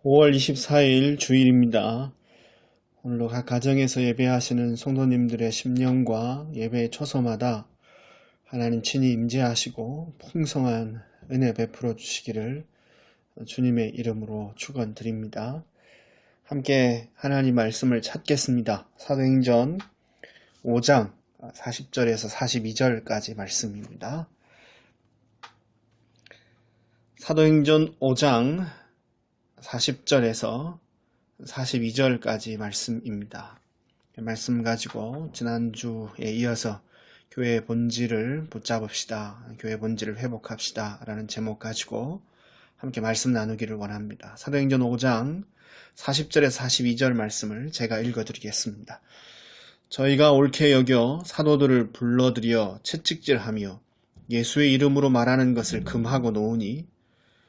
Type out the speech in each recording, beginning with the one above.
5월 24일 주일입니다. 오늘도 각 가정에서 예배하시는 성도님들의 심령과 예배의 초소마다 하나님 친히 임재하시고 풍성한 은혜 베풀어 주시기를 주님의 이름으로 축원드립니다. 함께 하나님 말씀을 찾겠습니다. 사도행전 5장 40절에서 42절까지 말씀입니다. 사도행전 5장 40절에서 42절까지 말씀입니다. 말씀 가지고 지난주에 이어서 교회의 본질을 붙잡읍시다. 교회의 본질을 회복합시다. 라는 제목 가지고 함께 말씀 나누기를 원합니다. 사도행전 5장 40절에서 42절 말씀을 제가 읽어드리겠습니다. 저희가 옳게 여겨 사도들을 불러들여 채찍질하며 예수의 이름으로 말하는 것을 금하고 놓으니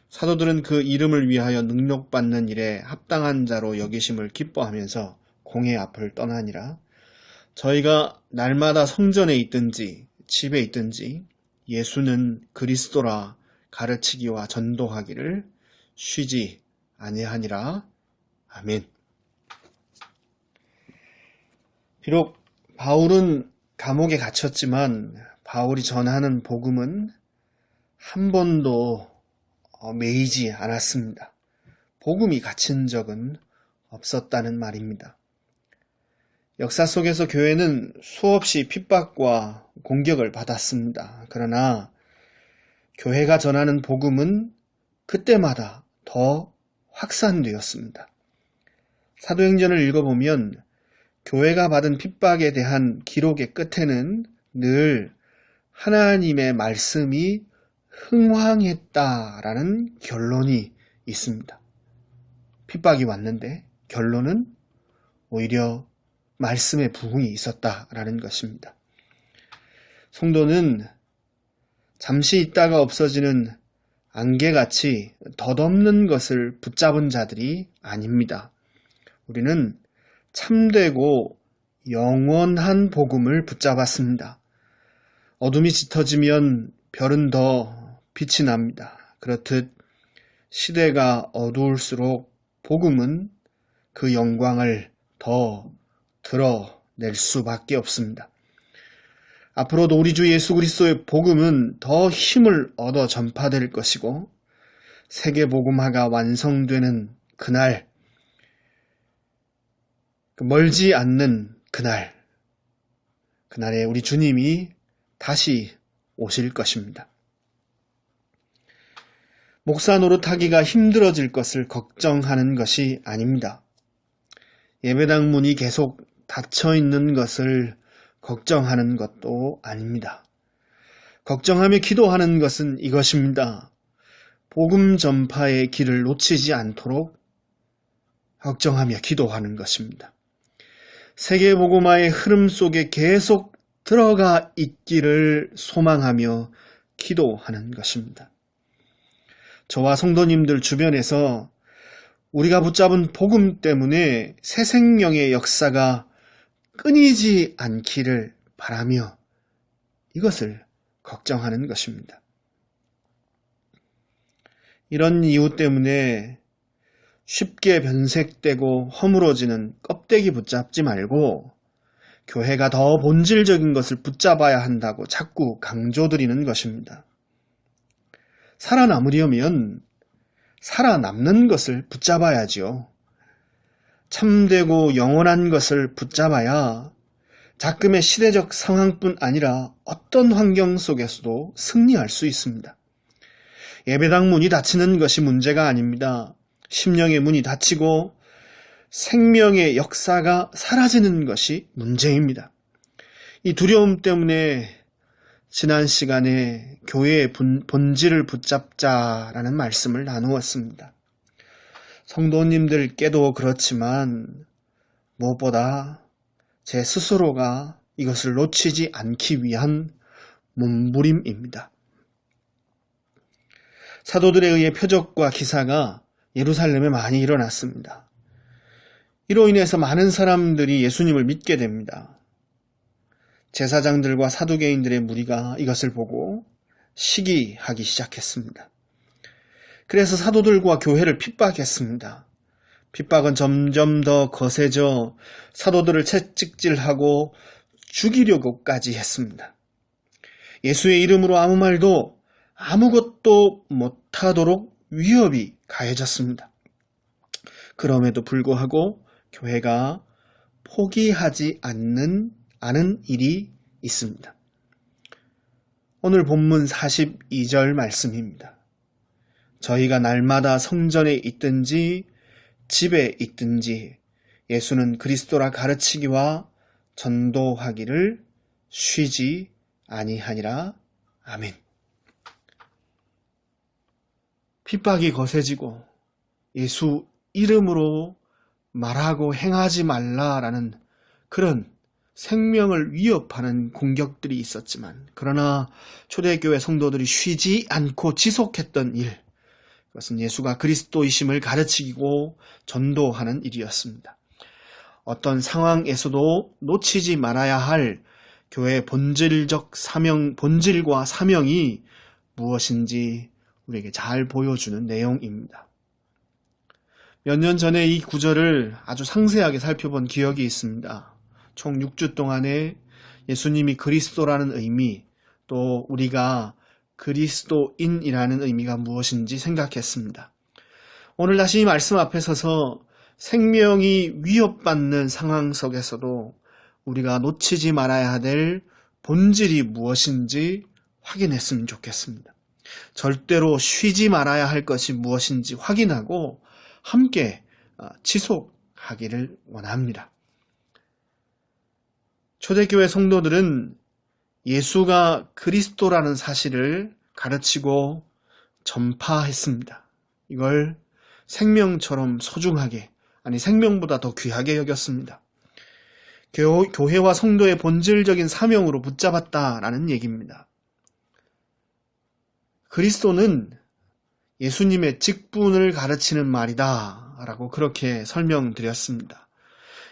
사도들은 그 이름을 위하여 능력받는 일에 합당한 자로 여기심을 기뻐하면서 공회 앞을 떠나니라. 저희가 날마다 성전에 있든지 집에 있든지 예수는 그리스도라 가르치기와 전도하기를 쉬지 아니하니라. 아멘. 비록 바울은 감옥에 갇혔지만 바울이 전하는 복음은 한 번도 매이지 않았습니다. 복음이 갇힌 적은 없었다는 말입니다. 역사 속에서 교회는 수없이 핍박과 공격을 받았습니다. 그러나 교회가 전하는 복음은 그때마다 더 확산되었습니다. 사도행전을 읽어보면 교회가 받은 핍박에 대한 기록의 끝에는 늘 하나님의 말씀이 흥황했다라는 결론이 있습니다. 핍박이 왔는데 결론은 오히려 말씀의 부흥이 있었다라는 것입니다. 성도는 잠시 있다가 없어지는 안개같이 덧없는 것을 붙잡은 자들이 아닙니다. 우리는 참되고 영원한 복음을 붙잡았습니다. 어둠이 짙어지면 별은 더 빛이 납니다. 그렇듯 시대가 어두울수록 복음은 그 영광을 더 드러낼 수밖에 없습니다. 앞으로도 우리 주 예수 그리스도의 복음은 더 힘을 얻어 전파될 것이고 세계복음화가 완성되는 그날, 멀지 않는 그날에 우리 주님이 다시 오실 것입니다. 목사 노릇하기가 힘들어질 것을 걱정하는 것이 아닙니다. 예배당 문이 계속 닫혀 있는 것을 걱정하는 것도 아닙니다. 걱정하며 기도하는 것은 이것입니다. 복음 전파의 길을 놓치지 않도록 걱정하며 기도하는 것입니다. 세계복음화의 흐름 속에 계속 들어가 있기를 소망하며 기도하는 것입니다. 저와 성도님들 주변에서 우리가 붙잡은 복음 때문에 새 생명의 역사가 끊이지 않기를 바라며 이것을 걱정하는 것입니다. 이런 이유 때문에 쉽게 변색되고 허물어지는 껍데기 붙잡지 말고 교회가 더 본질적인 것을 붙잡아야 한다고 자꾸 강조드리는 것입니다. 살아남으려면 살아남는 것을 붙잡아야지요. 참되고 영원한 것을 붙잡아야 작금의 시대적 상황뿐 아니라 어떤 환경 속에서도 승리할 수 있습니다. 예배당 문이 닫히는 것이 문제가 아닙니다. 심령의 문이 닫히고 생명의 역사가 사라지는 것이 문제입니다. 이 두려움 때문에 지난 시간에 교회의 본질을 붙잡자라는 말씀을 나누었습니다. 성도님들께도 그렇지만 무엇보다 제 스스로가 이것을 놓치지 않기 위한 몸부림입니다. 사도들에 의해 표적과 기사가 예루살렘에 많이 일어났습니다. 이로 인해서 많은 사람들이 예수님을 믿게 됩니다. 제사장들과 사두개인들의 무리가 이것을 보고 시기하기 시작했습니다. 그래서 사도들과 교회를 핍박했습니다. 핍박은 점점 더 거세져 사도들을 채찍질하고 죽이려고까지 했습니다. 예수의 이름으로 아무 말도 아무것도 못하도록 위협이 가해졌습니다. 그럼에도 불구하고 교회가 포기하지 않는 일이 있습니다. 오늘 본문 42절 말씀입니다. 저희가 날마다 성전에 있든지 집에 있든지 예수는 그리스도라 가르치기와 전도하기를 쉬지 아니하니라. 아멘. 핍박이 거세지고 예수 이름으로 말하고 행하지 말라라는 그런 생명을 위협하는 공격들이 있었지만, 그러나 초대교회 성도들이 쉬지 않고 지속했던 일, 그것은 예수가 그리스도이심을 가르치고 전도하는 일이었습니다. 어떤 상황에서도 놓치지 말아야 할 교회의 본질과 사명이 무엇인지 우리에게 잘 보여주는 내용입니다. 몇 년 전에 이 구절을 아주 상세하게 살펴본 기억이 있습니다. 총 6주 동안에 예수님이 그리스도라는 의미, 또 우리가 그리스도인이라는 의미가 무엇인지 생각했습니다. 오늘 다시 이 말씀 앞에 서서 생명이 위협받는 상황 속에서도 우리가 놓치지 말아야 될 본질이 무엇인지 확인했으면 좋겠습니다. 절대로 쉬지 말아야 할 것이 무엇인지 확인하고 함께 지속하기를 원합니다. 초대교회 성도들은 예수가 그리스도라는 사실을 가르치고 전파했습니다. 이걸 생명처럼 소중하게, 아니 생명보다 더 귀하게 여겼습니다. 교회와 성도의 본질적인 사명으로 붙잡았다라는 얘기입니다. 그리스도는 예수님의 직분을 가르치는 말이다 라고 그렇게 설명드렸습니다.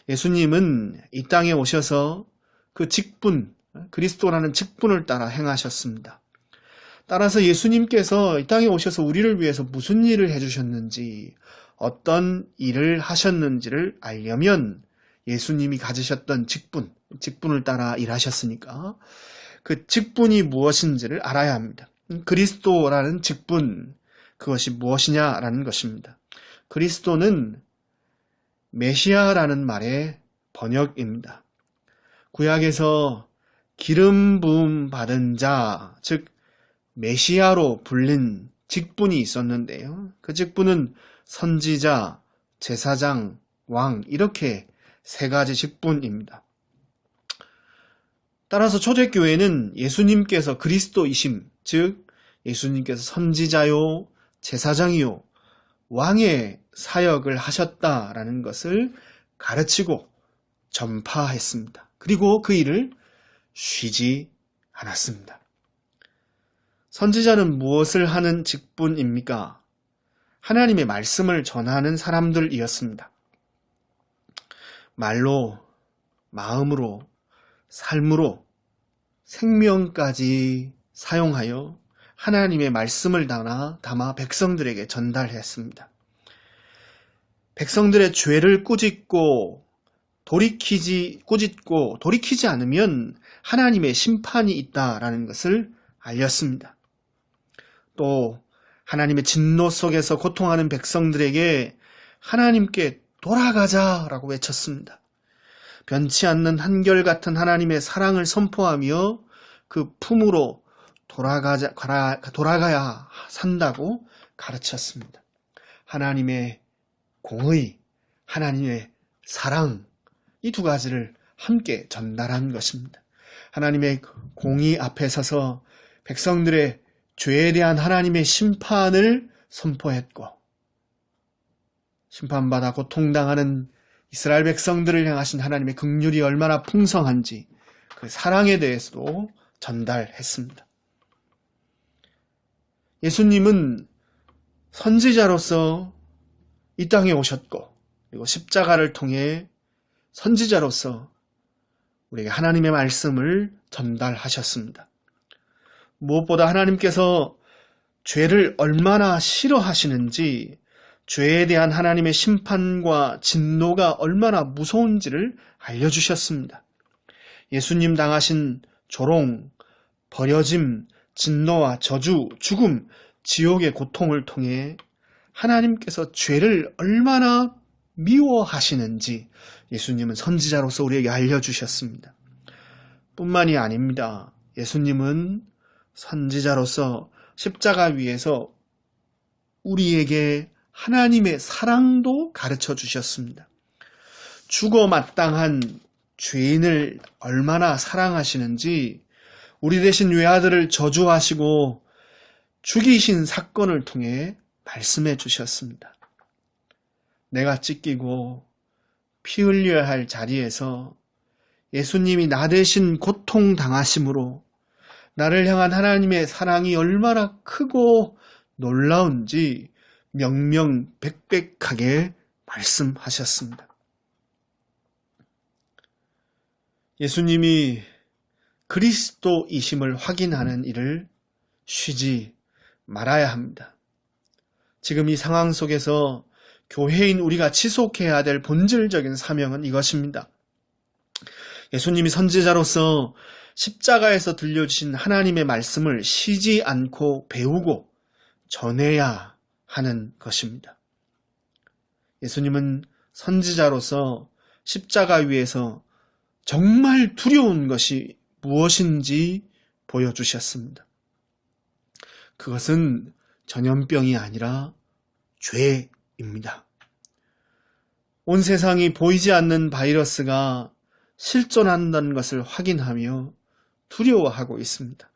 예수님은 이 땅에 오셔서 그 직분, 그리스도라는 직분을 따라 행하셨습니다. 따라서 예수님께서 이 땅에 오셔서 우리를 위해서 무슨 일을 해주셨는지, 어떤 일을 하셨는지를 알려면 예수님이 가지셨던 직분을 따라 일하셨으니까 그 직분이 무엇인지를 알아야 합니다. 그리스도라는 직분, 그것이 무엇이냐라는 것입니다. 그리스도는 메시아라는 말의 번역입니다. 구약에서 기름 부음 받은 자, 즉 메시아로 불린 직분이 있었는데요. 그 직분은 선지자, 제사장, 왕, 이렇게 세 가지 직분입니다. 따라서 초대교회는 예수님께서 그리스도이심, 즉 예수님께서 선지자요, 제사장이요, 왕의 사역을 하셨다라는 것을 가르치고 전파했습니다. 그리고 그 일을 쉬지 않았습니다. 선지자는 무엇을 하는 직분입니까? 하나님의 말씀을 전하는 사람들이었습니다. 말로, 마음으로, 삶으로, 생명까지 사용하여 하나님의 말씀을 담아 백성들에게 전달했습니다. 백성들의 죄를 꾸짖고 돌이키지 않으면 하나님의 심판이 있다라는 것을 알렸습니다. 또 하나님의 진노 속에서 고통하는 백성들에게 하나님께 돌아가자라고 외쳤습니다. 변치 않는 한결같은 하나님의 사랑을 선포하며 그 품으로 돌아가야 산다고 가르쳤습니다. 하나님의 공의, 하나님의 사랑, 이 두 가지를 함께 전달한 것입니다. 하나님의 공의 앞에 서서 백성들의 죄에 대한 하나님의 심판을 선포했고, 심판받아 고통당하는 이스라엘 백성들을 향하신 하나님의 긍휼이 얼마나 풍성한지 그 사랑에 대해서도 전달했습니다. 예수님은 선지자로서 이 땅에 오셨고, 그리고 십자가를 통해 선지자로서 우리에게 하나님의 말씀을 전달하셨습니다. 무엇보다 하나님께서 죄를 얼마나 싫어하시는지 죄에 대한 하나님의 심판과 진노가 얼마나 무서운지를 알려주셨습니다. 예수님 당하신 조롱, 버려짐, 진노와 저주, 죽음, 지옥의 고통을 통해 하나님께서 죄를 얼마나 미워하시는지 예수님은 선지자로서 우리에게 알려주셨습니다. 뿐만이 아닙니다. 예수님은 선지자로서 십자가 위에서 우리에게 하나님의 사랑도 가르쳐 주셨습니다. 죽어 마땅한 죄인을 얼마나 사랑하시는지 우리 대신 외아들을 저주하시고 죽이신 사건을 통해 말씀해 주셨습니다. 내가 찢기고 피 흘려야 할 자리에서 예수님이 나 대신 고통당하심으로 나를 향한 하나님의 사랑이 얼마나 크고 놀라운지 명명백백하게 말씀하셨습니다. 예수님이 그리스도이심을 확인하는 일을 쉬지 말아야 합니다. 지금 이 상황 속에서 교회인 우리가 지속해야 될 본질적인 사명은 이것입니다. 예수님이 선지자로서 십자가에서 들려주신 하나님의 말씀을 쉬지 않고 배우고 전해야 하는 것입니다. 예수님은 선지자로서 십자가 위에서 정말 두려운 것이 무엇인지 보여주셨습니다. 그것은 전염병이 아니라 죄입니다. 온 세상이 보이지 않는 바이러스가 실존한다는 것을 확인하며 두려워하고 있습니다.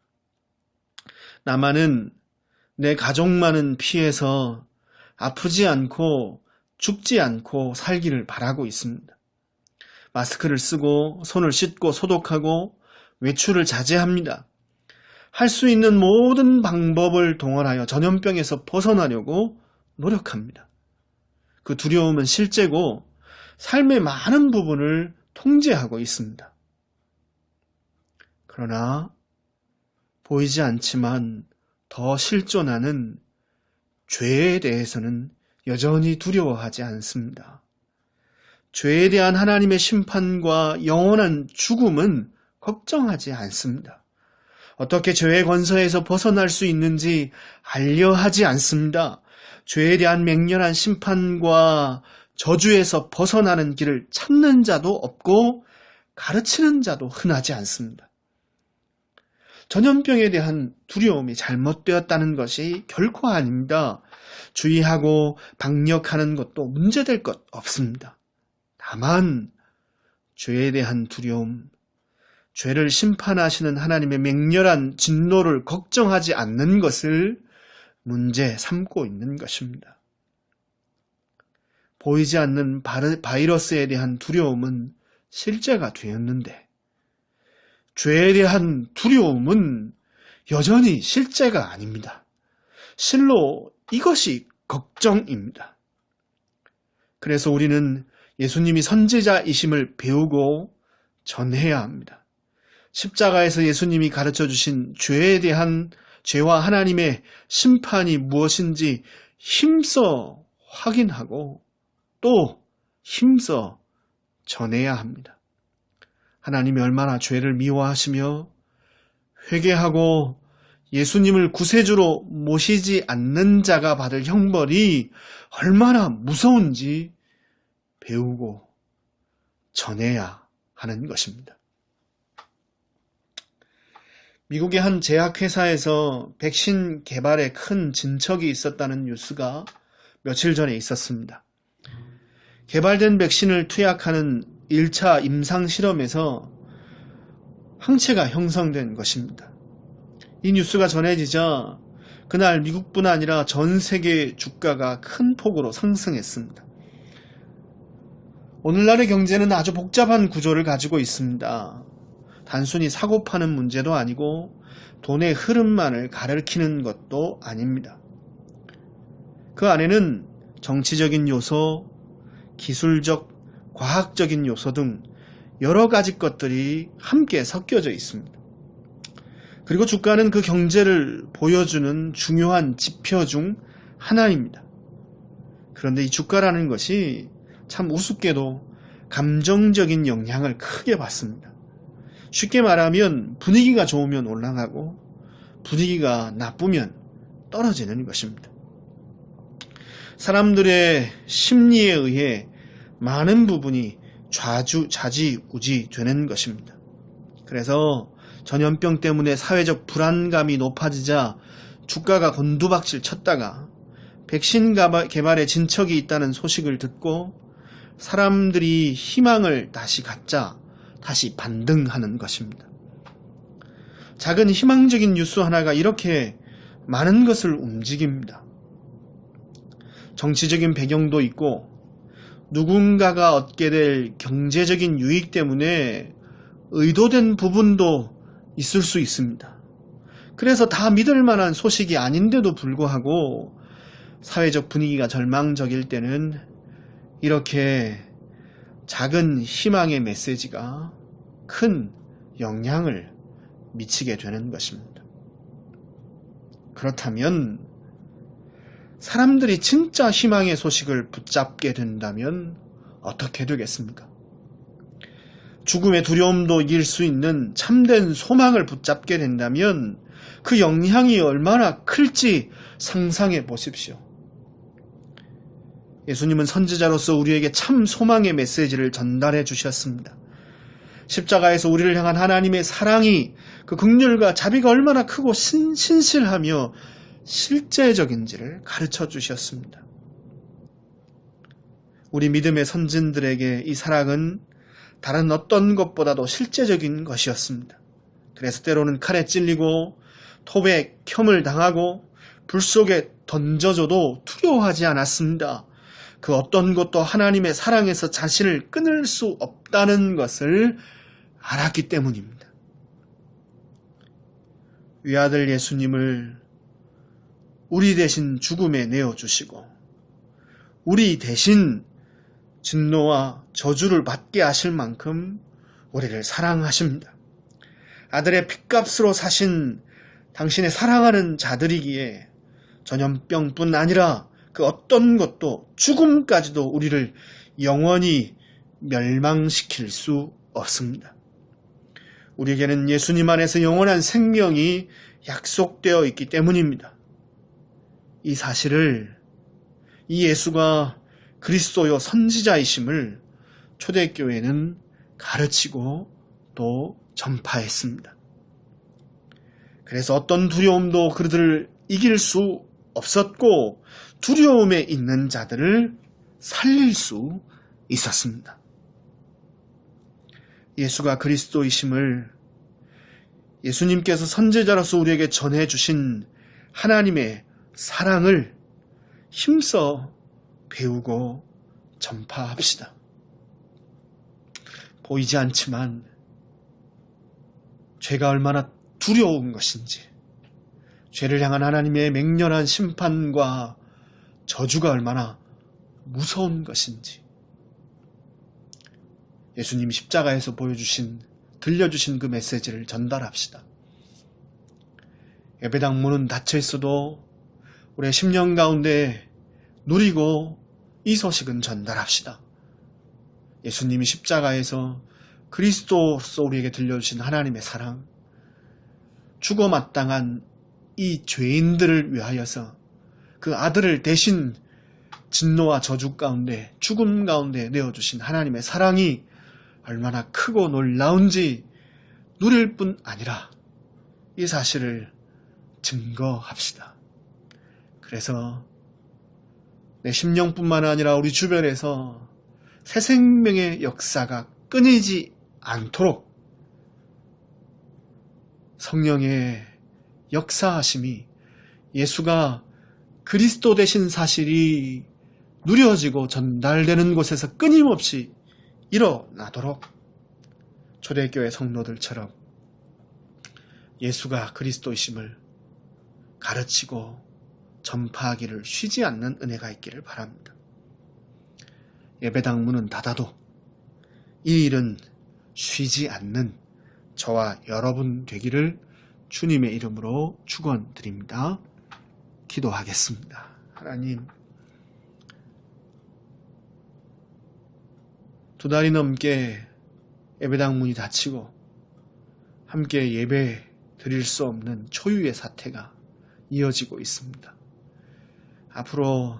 나만은 내 가족만은 피해서 아프지 않고 죽지 않고 살기를 바라고 있습니다. 마스크를 쓰고 손을 씻고 소독하고 외출을 자제합니다. 할 수 있는 모든 방법을 동원하여 전염병에서 벗어나려고 노력합니다. 그 두려움은 실제고 삶의 많은 부분을 통제하고 있습니다. 그러나 보이지 않지만 더 실존하는 죄에 대해서는 여전히 두려워하지 않습니다. 죄에 대한 하나님의 심판과 영원한 죽음은 걱정하지 않습니다. 어떻게 죄의 권세에서 벗어날 수 있는지 알려 하지 않습니다. 죄에 대한 맹렬한 심판과 저주에서 벗어나는 길을 찾는 자도 없고 가르치는 자도 흔하지 않습니다. 전염병에 대한 두려움이 잘못되었다는 것이 결코 아닙니다. 주의하고 방역하는 것도 문제될 것 없습니다. 다만 죄에 대한 두려움, 죄를 심판하시는 하나님의 맹렬한 진노를 걱정하지 않는 것을 문제 삼고 있는 것입니다. 보이지 않는 바이러스에 대한 두려움은 실제가 되었는데 죄에 대한 두려움은 여전히 실제가 아닙니다. 실로 이것이 걱정입니다. 그래서 우리는 예수님이 선지자이심을 배우고 전해야 합니다. 십자가에서 예수님이 가르쳐주신 죄에 대한 죄와 하나님의 심판이 무엇인지 힘써 확인하고 또 힘써 전해야 합니다. 하나님이 얼마나 죄를 미워하시며 회개하고 예수님을 구세주로 모시지 않는 자가 받을 형벌이 얼마나 무서운지 배우고 전해야 하는 것입니다. 미국의 한 제약회사에서 백신 개발에 큰 진척이 있었다는 뉴스가 며칠 전에 있었습니다. 개발된 백신을 투약하는 1차 임상실험에서 항체가 형성된 것입니다. 이 뉴스가 전해지자 그날 미국뿐 아니라 전 세계 주가가 큰 폭으로 상승했습니다. 오늘날의 경제는 아주 복잡한 구조를 가지고 있습니다. 단순히 사고 파는 문제도 아니고 돈의 흐름만을 가리키는 것도 아닙니다. 그 안에는 정치적인 요소, 기술적, 과학적인 요소 등 여러 가지 것들이 함께 섞여져 있습니다. 그리고 주가는 그 경제를 보여주는 중요한 지표 중 하나입니다. 그런데 이 주가라는 것이 참 우습게도 감정적인 영향을 크게 받습니다. 쉽게 말하면 분위기가 좋으면 올라가고 분위기가 나쁘면 떨어지는 것입니다. 사람들의 심리에 의해 많은 부분이 좌지우지 되는 것입니다. 그래서 전염병 때문에 사회적 불안감이 높아지자 주가가 곤두박질 쳤다가 백신 개발에 진척이 있다는 소식을 듣고 사람들이 희망을 다시 갖자 다시 반등하는 것입니다. 작은 희망적인 뉴스 하나가 이렇게 많은 것을 움직입니다. 정치적인 배경도 있고 누군가가 얻게 될 경제적인 유익 때문에 의도된 부분도 있을 수 있습니다. 그래서 다 믿을 만한 소식이 아닌데도 불구하고 사회적 분위기가 절망적일 때는 이렇게 작은 희망의 메시지가 큰 영향을 미치게 되는 것입니다. 그렇다면 사람들이 진짜 희망의 소식을 붙잡게 된다면 어떻게 되겠습니까? 죽음의 두려움도 이길 수 있는 참된 소망을 붙잡게 된다면 그 영향이 얼마나 클지 상상해 보십시오. 예수님은 선지자로서 우리에게 참 소망의 메시지를 전달해 주셨습니다. 십자가에서 우리를 향한 하나님의 사랑이 그 긍휼과 자비가 얼마나 크고 신실하며 실제적인지를 가르쳐 주셨습니다. 우리 믿음의 선진들에게 이 사랑은 다른 어떤 것보다도 실제적인 것이었습니다. 그래서 때로는 칼에 찔리고 톱에 켬을 당하고 불 속에 던져져도 두려워하지 않았습니다. 그 어떤 것도 하나님의 사랑에서 자신을 끊을 수 없다는 것을 알았기 때문입니다. 외아들 예수님을 우리 대신 죽음에 내어주시고 우리 대신 진노와 저주를 받게 하실 만큼 우리를 사랑하십니다. 아들의 핏값으로 사신 당신의 사랑하는 자들이기에 전염병뿐 아니라 그 어떤 것도 죽음까지도 우리를 영원히 멸망시킬 수 없습니다. 우리에게는 예수님 안에서 영원한 생명이 약속되어 있기 때문입니다. 이 사실을 이 예수가 그리스도요 선지자이심을 초대교회는 가르치고 또 전파했습니다. 그래서 어떤 두려움도 그들을 이길 수 없었고 두려움에 있는 자들을 살릴 수 있었습니다. 예수가 그리스도이심을 예수님께서 선지자로서 우리에게 전해주신 하나님의 사랑을 힘써 배우고 전파합시다. 보이지 않지만 죄가 얼마나 두려운 것인지, 죄를 향한 하나님의 맹렬한 심판과 저주가 얼마나 무서운 것인지 예수님 십자가에서 들려주신 그 메시지를 전달합시다. 예배당 문은 닫혀 있어도 우리의 심령 가운데 누리고 이 소식은 전달합시다. 예수님이 십자가에서 그리스도로서 우리에게 들려주신 하나님의 사랑, 죽어 마땅한 이 죄인들을 위하여서 그 아들을 대신 진노와 저주 가운데 죽음 가운데 내어주신 하나님의 사랑이 얼마나 크고 놀라운지 누릴 뿐 아니라 이 사실을 증거합시다. 그래서 내 심령뿐만 아니라 우리 주변에서 새 생명의 역사가 끊이지 않도록 성령의 역사하심이 예수가 그리스도 되신 사실이 누려지고 전달되는 곳에서 끊임없이 일어나도록 초대교회 성도들처럼 예수가 그리스도이심을 가르치고 전파하기를 쉬지 않는 은혜가 있기를 바랍니다. 예배당 문은 닫아도 이 일은 쉬지 않는 저와 여러분 되기를 주님의 이름으로 축원드립니다. 기도하겠습니다. 하나님, 2달이 넘게 예배당 문이 닫히고 함께 예배 드릴 수 없는 초유의 사태가 이어지고 있습니다. 앞으로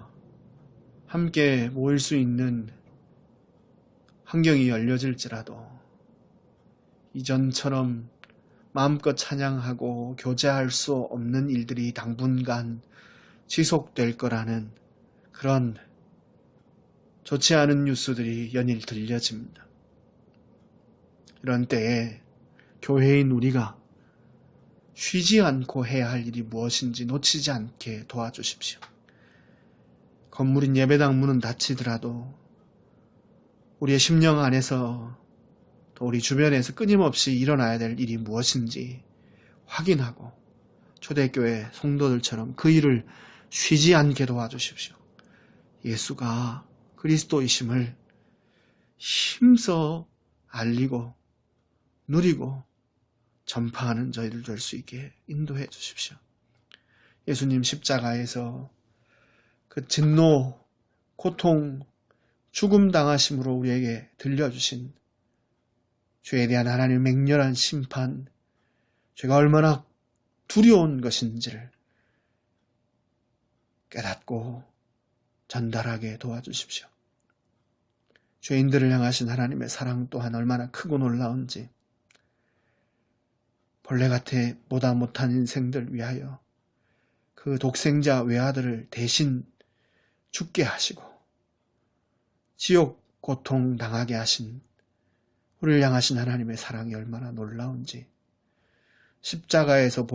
함께 모일 수 있는 환경이 열려질지라도 이전처럼 마음껏 찬양하고 교제할 수 없는 일들이 당분간 지속될 거라는 그런 좋지 않은 뉴스들이 연일 들려집니다. 이런 때에 교회인 우리가 쉬지 않고 해야 할 일이 무엇인지 놓치지 않게 도와주십시오. 건물인 예배당 문은 닫히더라도 우리의 심령 안에서 또 우리 주변에서 끊임없이 일어나야 될 일이 무엇인지 확인하고 초대교회 성도들처럼 그 일을 쉬지 않게 도와주십시오. 예수가 그리스도이심을 힘써 알리고 누리고 전파하는 저희들 될 수 있게 인도해 주십시오. 예수님 십자가에서 그 진노, 고통, 죽음 당하심으로 우리에게 들려주신 죄에 대한 하나님의 맹렬한 심판, 죄가 얼마나 두려운 것인지를 깨닫고 전달하게 도와주십시오. 죄인들을 향하신 하나님의 사랑 또한 얼마나 크고 놀라운지 벌레같이 보다 못한 인생들 위하여 그 독생자 외아들을 대신 죽게 하시고 지옥 고통 당하게 하신 우리를 향하신 하나님의 사랑이 얼마나 놀라운지 십자가에서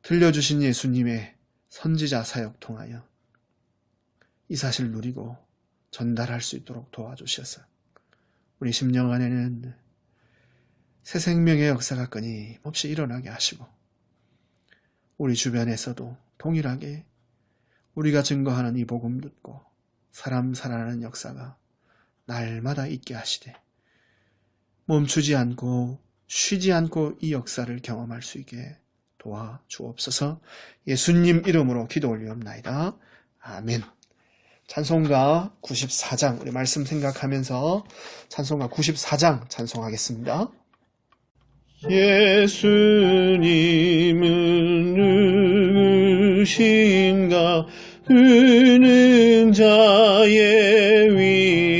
들려주신 예수님의 선지자 사역 통하여 이 사실을 누리고 전달할 수 있도록 도와주셔서 우리 심령 안에는 새 생명의 역사가 끊임없이 일어나게 하시고 우리 주변에서도 동일하게 우리가 증거하는 이 복음 듣고 사람 살아나는 역사가 날마다 있게 하시되 멈추지 않고 쉬지 않고 이 역사를 경험할 수 있게 도와주옵소서. 예수님 이름으로 기도 올리옵나이다. 아멘. 찬송가 94장 우리 말씀 생각하면서 찬송가 94장 찬송하겠습니다. 예수님은 누구신가 의는 자의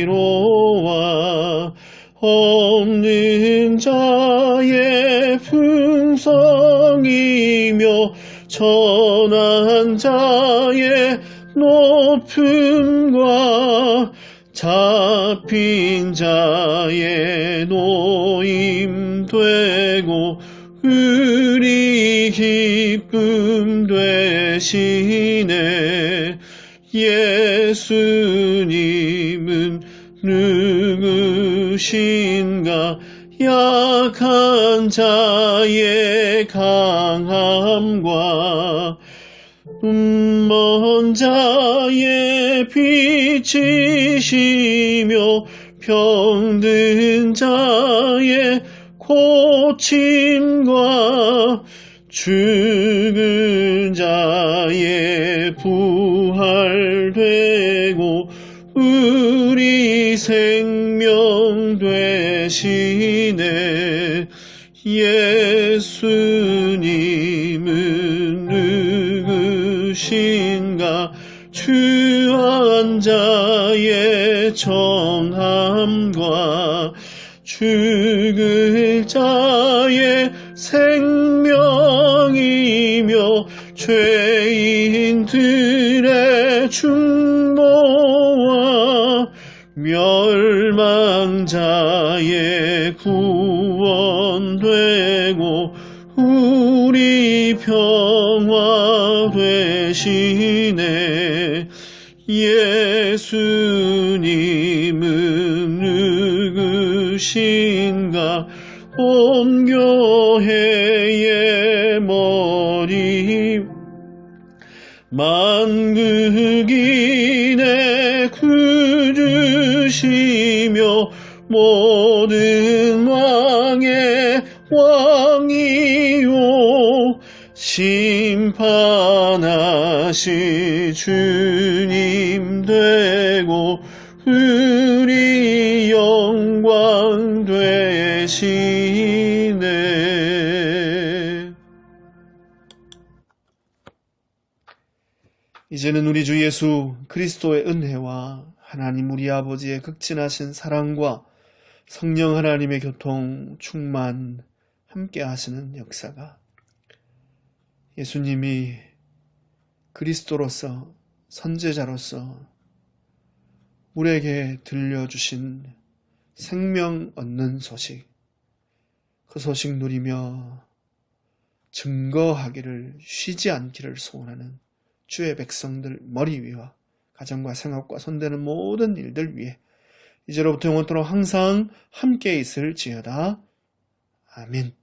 위로와 없는 자의 풍성이며 천한 자의 높음과 잡힌 자의 노임되고 우리 기쁨 되시네. 예수님은 누구신가 약한 자의 강함과 눈먼 자의 빛이시며 병든 자의 고침과 죽은 자의 부활되고 우리 생명 되시네. 예수님은 누구신가 주한 자의 정함과 죽을 자의 생명이며 죄인들의 중보와 멸망자의 구원되고 우리 평화 되시네. 예수님은 누구신가 온 교회의 머리 만국인의 구주시며 모든 왕의 왕이요 심판하실 주님 되고 우리 영광 되시네. 이제는 우리 주 예수 그리스도의 은혜와 하나님 우리 아버지의 극진하신 사랑과 성령 하나님의 교통, 충만, 함께 하시는 역사가 예수님이 그리스도로서 선제자로서 우리에게 들려주신 생명 얻는 소식, 그 소식 누리며 증거하기를 쉬지 않기를 소원하는 주의 백성들 머리 위와 가정과 생업과 손대는 모든 일들 위에 이제로부터 영원토록 항상 함께 있을지어다. 아멘.